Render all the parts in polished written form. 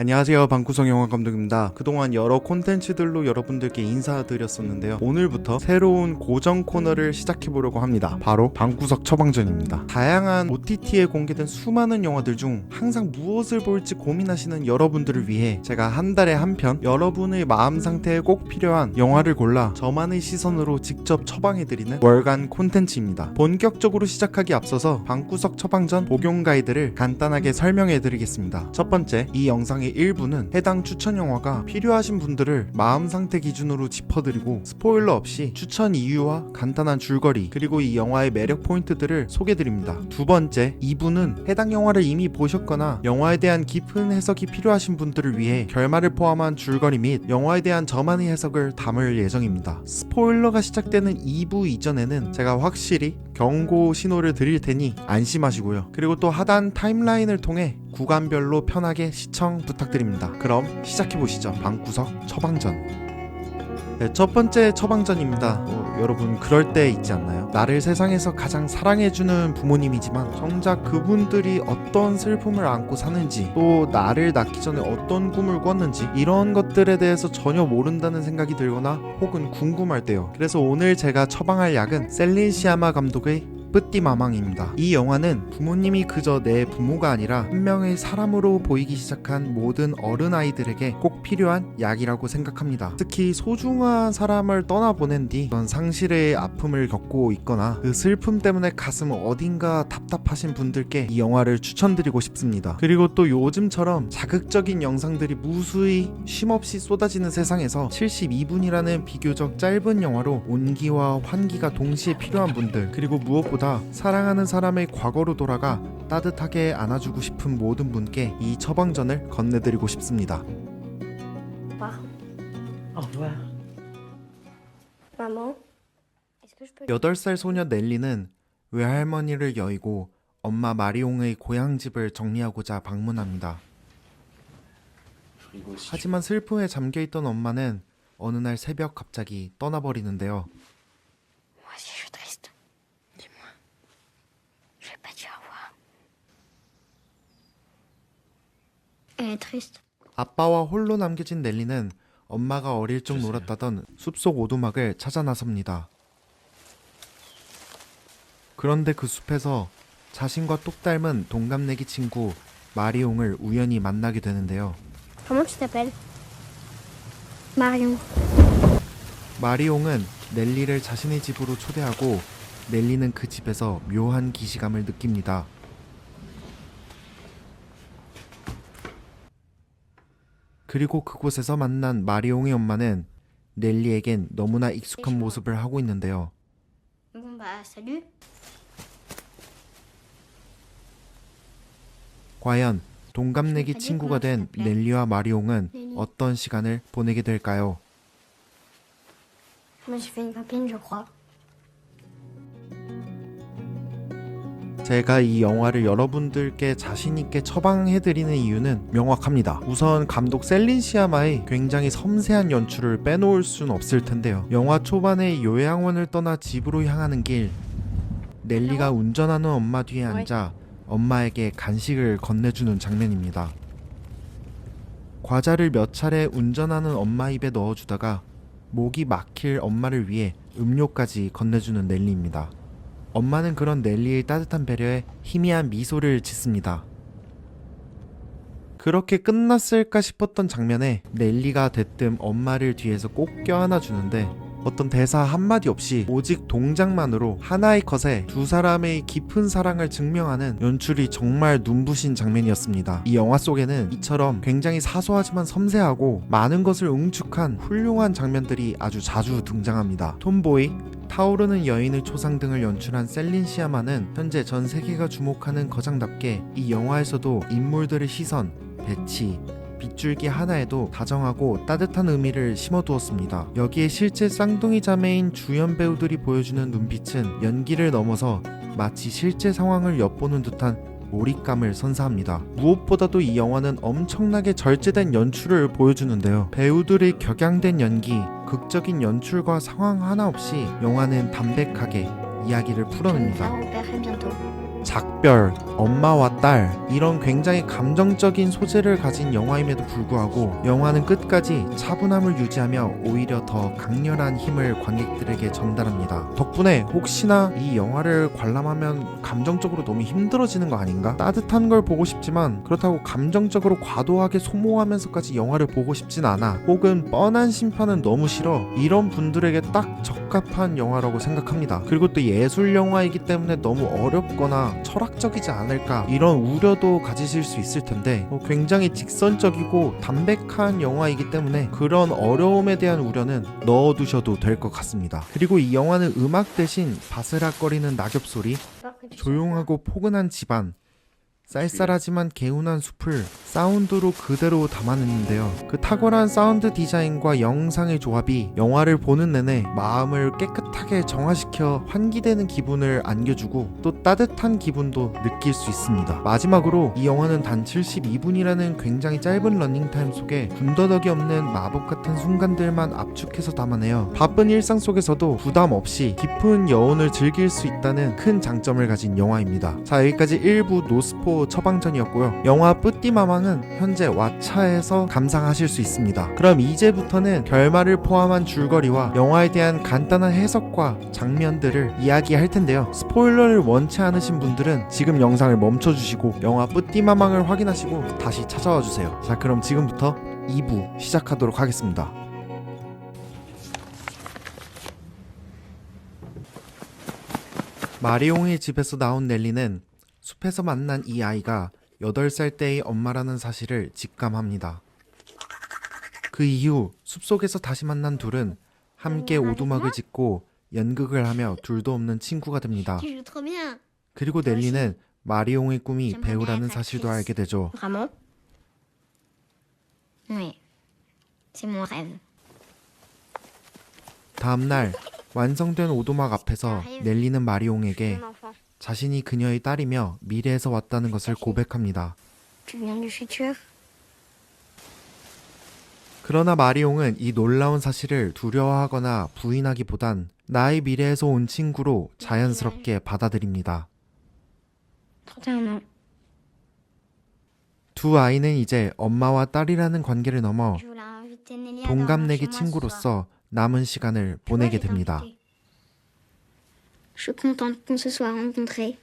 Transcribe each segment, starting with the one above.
안녕하세요, 방구석 영화감독입니다. 그동안 여러 콘텐츠들로 여러분들께 인사드렸었는데요, 오늘부터 새로운 고정 코너를 시작해보려고 합니다. 바로 방구석 처방전입니다. 다양한 OTT에 공개된 수많은 영화들 중 항상 무엇을 볼지 고민하시는 여러분들을 위해 제가 한 달에 한 편 여러분의 마음 상태에 꼭 필요한 영화를 골라 저만의 시선으로 직접 처방해드리는 월간 콘텐츠입니다. 본격적으로 시작하기 앞서서 방구석 처방전 복용 가이드를 간단하게 설명해드리겠습니다. 첫 번째, 이 영상의 일부는 해당 추천 영화가 필요하신 분들을 마음 상태 기준으로 짚어드리고 스포일러 없이 추천 이유와 간단한 줄거리 그리고 이 영화의 매력 포인트들을 소개드립니다. 두 번째, 2부는 해당 영화를 이미 보셨거나 영화에 대한 깊은 해석이 필요하신 분들을 위해 결말을 포함한 줄거리 및 영화에 대한 저만의 해석을 담을 예정입니다. 스포일러가 시작되는 2부 이전에는 제가 확실히 경고 신호를 드릴 테니 안심하시고요. 그리고 또 하단 타임라인을 통해 구간별로 편하게 시청 부탁드립니다. 그럼 시작해보시죠. 방구석 처방전. 네, 첫 번째 처방전입니다. 여러분 그럴 때 있지 않나요? 나를 세상에서 가장 사랑해주는 부모님이지만 정작 그분들이 어떤 슬픔을 안고 사는지, 또 나를 낳기 전에 어떤 꿈을 꿨는지, 이런 것들에 대해서 전혀 모른다는 생각이 들거나 혹은 궁금할 때요. 그래서 오늘 제가 처방할 약은 셀린 시아마 감독의 뿌띠마망입니다. 이 영화는 부모님이 그저 내 부모가 아니라 한 명의 사람으로 보이기 시작한 모든 어른아이들에게 꼭 필요한 약이라고 생각합니다. 특히 소중한 사람을 떠나보낸 뒤 그런 상실의 아픔을 겪고 있거나 그 슬픔 때문에 가슴 어딘가 답답하신 분들께 이 영화를 추천드리고 싶습니다. 그리고 또 요즘처럼 자극적인 영상들이 무수히 쉼없이 쏟아지는 세상에서 72분이라는 비교적 짧은 영화로 온기와 환기가 동시에 필요한 분들, 그리고 무엇보다 사랑하는 사람의 과거로 돌아가 따뜻하게 안아주고 싶은 모든 분께 이 처방전을 건네드리고 싶습니다. Au revoir. Maman, est-ce que je peux... 8살 소녀 넬리는 외할머니를 여의고 엄마 마리옹의 고향집을 정리하고자 방문합니다. 하지만 슬픔에 잠겨있던 엄마는 어느 날 새벽 갑자기 떠나버리는데요. Moi aussi, je suis triste. Dis-moi. Je vais pas dire au revoir. Elle est triste. 아빠와 홀로 남겨진 넬리는 엄마가 어릴 적 놀았다던 숲속 오두막을 찾아 나섭니다. 그런데 그 숲에서 자신과 똑 닮은 동갑내기 친구 마리옹을 우연히 만나게 되는데요. Comment tu t'appelles? Marion. 마리옹은 넬리를 자신의 집으로 초대하고 넬리는 그 집에서 묘한 기시감을 느낍니다. 그리고 그곳에서 만난 마리옹의 엄마는 넬리에겐 너무나 익숙한 모습을 하고 있는데요. Bon bah, salut. 과연 동갑내기 친구가 된 넬리와 마리옹은 어떤 시간을 보내게 될까요? Moi, j'ai fait une copine, je crois. 제가 이 영화를 여러분들께 자신있게 처방해드리는 이유는 명확합니다. 우선 감독 셀린 시아마의 굉장히 섬세한 연출을 빼놓을 순 없을 텐데요. 영화 초반에 요양원을 떠나 집으로 향하는 길, 넬리가 운전하는 엄마 뒤에 앉아 엄마에게 간식을 건네주는 장면입니다. 과자를 몇 차례 운전하는 엄마 입에 넣어주다가 목이 막힐 엄마를 위해 음료까지 건네주는 넬리입니다. 엄마는 그런 넬리의 따뜻한 배려에 희미한 미소를 짓습니다. 그렇게 끝났을까 싶었던 장면에 넬리가 대뜸 엄마를 뒤에서 꼭 껴안아주는데 어떤 대사 한마디 없이 오직 동작만으로 하나의 컷에 두 사람의 깊은 사랑을 증명하는 연출이 정말 눈부신 장면이었습니다. 이 영화 속에는 이처럼 굉장히 사소하지만 섬세하고 많은 것을 응축한 훌륭한 장면들이 아주 자주 등장합니다. 톰보이, 타오르는 여인의 초상 등을 연출한 셀린 시아마는 현재 전 세계가 주목하는 거장답게 이 영화에서도 인물들의 시선, 배치, 빗줄기 하나에도 다정하고 따뜻한 의미를 심어두었습니다. 여기에 실제 쌍둥이 자매인 주연 배우들이 보여주는 눈빛은 연기를 넘어서 마치 실제 상황을 엿보는 듯한 몰입감을 선사합니다. 무엇보다도 이 영화는 엄청나게 절제된 연출을 보여주는데요. 배우들의 격양된 연기, 극적인 연출과 상황 하나 없이 영화는 담백하게 이야기를 Je vais me faire 풀어냅니다. opérer bientôt. 작별, 엄마와 딸 이런 굉장히 감정적인 소재를 가진 영화임에도 불구하고 영화는 끝까지 차분함을 유지하며 오히려 더 강렬한 힘을 관객들에게 전달합니다. 덕분에 혹시나 이 영화를 관람하면 감정적으로 너무 힘들어지는 거 아닌가? 따뜻한 걸 보고 싶지만 그렇다고 감정적으로 과도하게 소모하면서까지 영화를 보고 싶진 않아. 혹은 뻔한 심판은 너무 싫어. 이런 분들에게 딱 적합한 영화라고 생각합니다. 그리고 또 예술 영화이기 때문에 너무 어렵거나 철학적이지 않을까 이런 우려도 가지실 수 있을 텐데 굉장히 직선적이고 담백한 영화이기 때문에 그런 어려움에 대한 우려는 넣어두셔도 될 것 같습니다. 그리고 이 영화는 음악 대신 바스락거리는 낙엽 소리, 조용하고 포근한 집안, 쌀쌀하지만 개운한 숲을 사운드로 그대로 담아냈는데요. 그 탁월한 사운드 디자인과 영상의 조합이 영화를 보는 내내 마음을 깨끗하게 정화시켜 환기되는 기분을 안겨주고 또 따뜻한 기분도 느낄 수 있습니다. 마지막으로 이 영화는 단 72분이라는 굉장히 짧은 러닝타임 속에 군더더기 없는 마법 같은 순간들만 압축해서 담아내어 바쁜 일상 속에서도 부담 없이 깊은 여운을 즐길 수 있다는 큰 장점을 가진 영화입니다. 자, 여기까지 1부 노스포 처방전이었고요. 영화 뿌띠마망은 현재 왓챠에서 감상하실 수 있습니다. 그럼 이제부터는 결말을 포함한 줄거리와 영화에 대한 간단한 해석과 장면들을 이야기할 텐데요. 스포일러를 원치 않으신 분들은 지금 영상을 멈춰주시고 영화 뿌띠마망을 확인하시고 다시 찾아와 주세요. 자, 그럼 지금부터 2부 시작하도록 하겠습니다. 마리옹의 집에서 나온 넬리는 숲에서 만난 이 아이가 8살 때의 엄마라는 사실을 직감합니다. 그 이후 숲속에서 다시 만난 둘은 함께 오두막을 짓고 연극을 하며 둘도 없는 친구가 됩니다. 그리고 넬리는 마리옹의 꿈이 배우라는 사실도 알게 되죠. Vraiment? Oui. C'est mon rêve. 다음날 완성된 오두막 앞에서 넬리는 마리옹에게 Mon enfant. 자신이 그녀의 딸이며 미래에서 왔다는 것을 고백합니다. Tu viens du futur? 그러나 마리옹은 이 놀라운 사실을 두려워하거나 부인하기보단 나의 미래에서 온 친구로 자연스럽게 받아들입니다. 31 ans. 두 아이는 이제 엄마와 딸이라는 관계를 넘어 Je voulais inviter Nelly à dormir 동갑내기 chez moi ce soir. 친구로서 남은 시간을 보내게 됩니다. Je suis contente qu'on se soit rencontrés.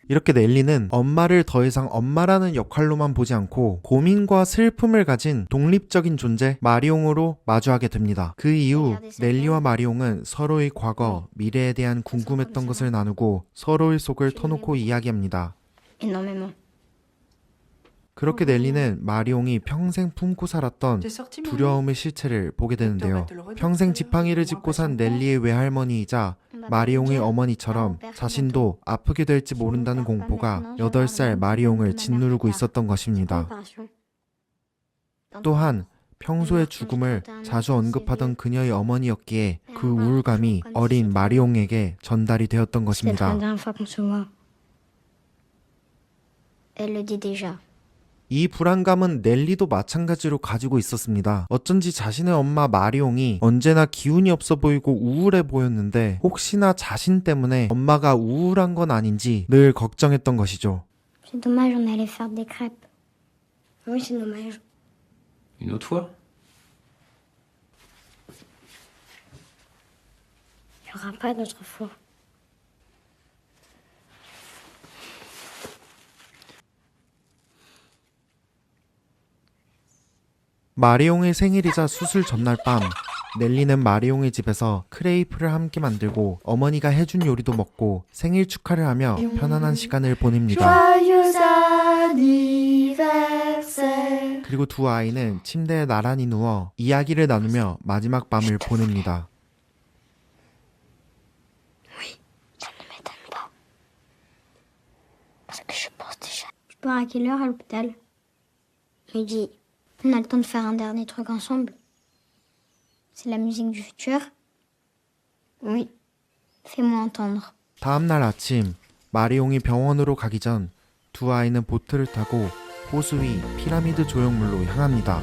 이렇게 넬리는 엄마를 더 이상 엄마라는 역할로만 보지 않고 고민과 슬픔을 가진 독립적인 존재 마리옹으로 마주하게 됩니다. 그 이후 넬리와 마리옹은 서로의 과거, 미래에 대한 궁금했던 것을 나누고 서로의 속을 터놓고 이야기합니다. Énormément. 그렇게 넬리는 마리옹이 평생 품고 살았던 두려움의 실체를 보게 되는데요. 평생 지팡이를 짚고 산 넬리의 외할머니이자 마리옹의 어머니처럼 자신도 아프게 될지 모른다는 공포가 8살 마리옹을 짓누르고 있었던 것입니다. 또한 평소의 죽음을 자주 언급하던 그녀의 어머니였기에 그 우울감이 어린 마리옹에게 전달이 되었던 C'est la 것입니다. dernière fois qu'on se voit. Elle le dit déjà. 이 불안감은 넬리도 마찬가지로 가지고 있었습니다. 어쩐지 자신의 엄마 마리옹이 언제나 기운이 없어 보이고 우울해 보였는데 혹시나 자신 때문에 엄마가 우울한 건 아닌지 늘 걱정했던 것이죠. C'est dommage, on allait faire des crêpes. Oui, c'est dommage. Une autre fois? Il n'y aura pas d'autre fois. 마리옹의 생일이자 수술 전날 밤 넬리는 마리옹의 집에서 크레이프를 함께 만들고 어머니가 해준 요리도 먹고 생일 축하를 하며 편안한 시간을 보냅니다. 그리고 두 아이는 침대에 나란히 누워 이야기를 나누며 마지막 밤을 보냅니다. Ça ne m'étonne pas. Parce que je pense déjà. Tu pars à quelle heure à l'hôpital? Il dit, on a le temps de faire un dernier truc ensemble. C'est la musique du futur? Oui. Fais-moi entendre. 다음날 아침 마리옹이 병원으로 가기 전 두 아이는 보트를 타고 호수 위 피라미드 조형물로 향합니다.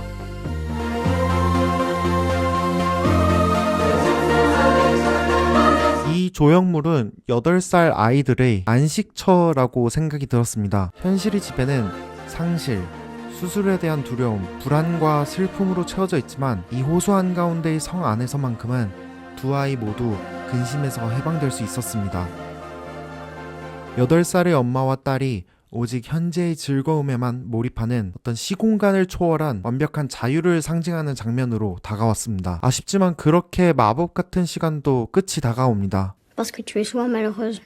이 조형물은 8살 아이들의 안식처라고 생각이 들었습니다. 현실의 집에는 상실, 수술에 대한 두려움, 불안과 슬픔으로 채워져 있지만 이 호수 한가운데의 성 안에서만큼은 두 아이 모두 근심에서 해방될 수 있었습니다. 8살의 엄마와 딸이 오직 현재의 즐거움에만 몰입하는 어떤 시공간을 초월한 완벽한 자유를 상징하는 장면으로 다가왔습니다. 아쉽지만 그렇게 마법 같은 시간도 끝이 다가옵니다. Parce que tu es souvent malheureuse.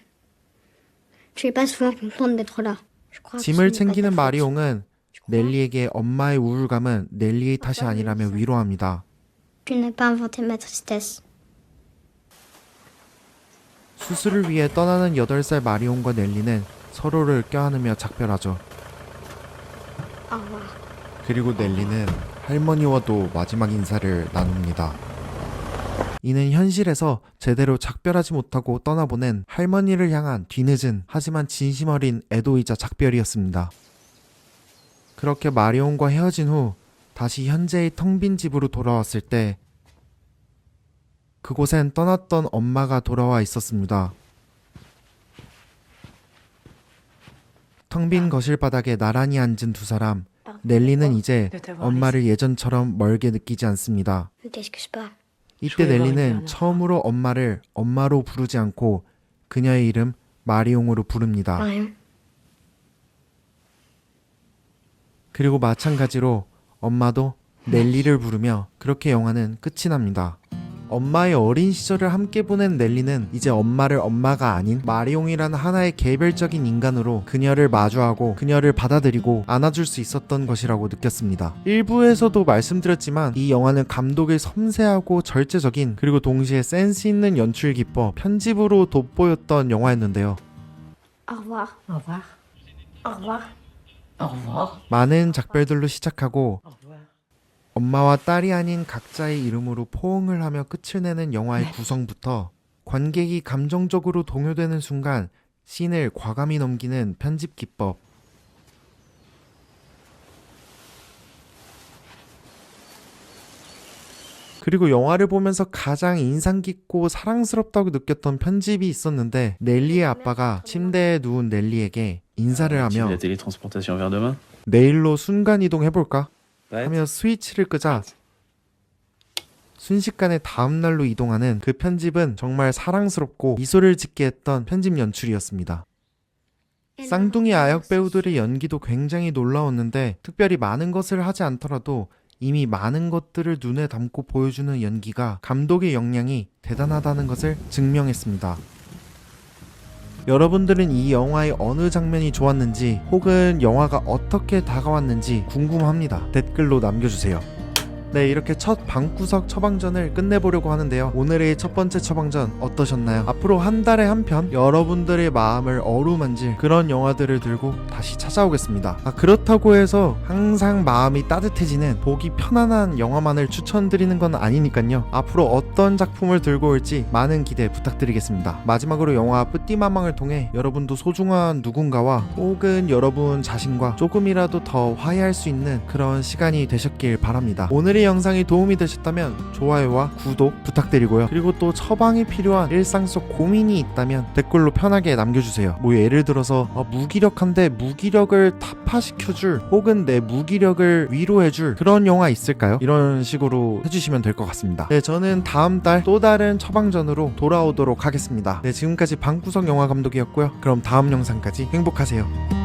Tu es pas souvent contente d'être là. Je crois que ce 짐을 n'est pas ta 챙기는 faute. 마리옹은 넬리에게 엄마의 우울감은 넬리의 탓이 아니라며 위로합니다. Tu n'as pas inventé ma tristesse. 수술을 위해 떠나는 8살 마리옹과 넬리는 서로를 껴안으며 작별하죠. Au revoir. 그리고 넬리는 할머니와도 마지막 인사를 나눕니다. 이는 현실에서 제대로 작별하지 못하고 떠나보낸 할머니를 향한 뒤늦은 하지만 진심 어린 애도이자 작별이었습니다. 그렇게 마리옹과 헤어진 후 다시 현재의 텅 빈 집으로 돌아왔을 때 그곳엔 떠났던 엄마가 돌아와 있었습니다. 텅 빈 거실 바닥에 나란히 앉은 두 사람. 넬리는 이제 엄마를 예전처럼 멀게 느끼지 않습니다. Ne t'excuse pas. 이때 넬리는 처음으로 엄마를 엄마로 부르지 않고 그녀의 이름 마리옹으로 부릅니다. Rien. 그리고 마찬가지로 엄마도 넬리를 부르며 그렇게 영화는 끝이 납니다. 엄마의 어린 시절을 함께 보낸 넬리는 이제 엄마를 엄마가 아닌 마리옹이라는 하나의 개별적인 인간으로 그녀를 마주하고 그녀를 받아들이고 안아줄 수 있었던 것이라고 느꼈습니다. 일부에서도 말씀드렸지만 이 영화는 감독의 섬세하고 절제적인 그리고 동시에 센스 있는 연출 기법, 편집으로 돋보였던 영화였는데요. Au revoir. Au revoir. Au revoir. Au revoir. 많은 작별들로 시작하고 Au revoir. 엄마와 딸이 아닌 각자의 이름으로 포옹을 하며 끝을 내는 영화의 구성부터 관객이 감정적으로 동요되는 순간 씬을 과감히 넘기는 편집 기법, 그리고 영화를 보면서 가장 인상 깊고 사랑스럽다고 느꼈던 편집이 있었는데 넬리의 아빠가 침대에 누운 넬리에게 인사를 Activer 하며 la télétransportation vers demain. 내일로 순간이동 해볼까? Ouais. 하며 스위치를 끄자 순식간에 다음날로 이동하는 그 편집은 정말 사랑스럽고 미소를 짓게 했던 편집 연출이었습니다. 쌍둥이 아역 배우들의 연기도 굉장히 놀라웠는데 특별히 많은 것을 하지 않더라도 이미 많은 것들을 눈에 담고 보여주는 연기가 감독의 역량이 대단하다는 것을 증명했습니다. 여러분들은 이 영화의 어느 장면이 좋았는지 혹은 영화가 어떻게 다가왔는지 궁금합니다. 댓글로 남겨주세요. 네, 이렇게 첫 방구석 처방전을 끝내보려고 하는데요. 오늘의 첫 번째 처방전 어떠셨나요? 앞으로 한 달에 한 편 여러분들의 마음을 어루만질 그런 영화들을 들고 다시 찾아오겠습니다. 그렇다고 해서 항상 마음이 따뜻해지는 보기 편안한 영화만을 추천드리는 건 아니니까요. 앞으로 어떤 작품을 들고 올지 많은 기대 부탁드리겠습니다. 마지막으로 영화 뿌띠마망을 통해 여러분도 소중한 누군가와 혹은 여러분 자신과 조금이라도 더 화해할 수 있는 그런 시간이 되셨길 바랍니다. 오늘의 영상이 도움이 되셨다면 좋아요와 구독 부탁드리고요. 그리고 또 처방이 필요한 일상 속 고민이 있다면 댓글로 편하게 남겨주세요. 뭐 예를 들어서 무기력한데 무기력을 타파시켜줄 혹은 내 무기력을 위로해줄 그런 영화 있을까요? 이런 식으로 해주시면 될 것 같습니다. 네, 저는 다음 달 또 다른 처방전으로 돌아오도록 하겠습니다. 네, 지금까지 방구석 영화 감독이었고요. 그럼 다음 영상까지 행복하세요.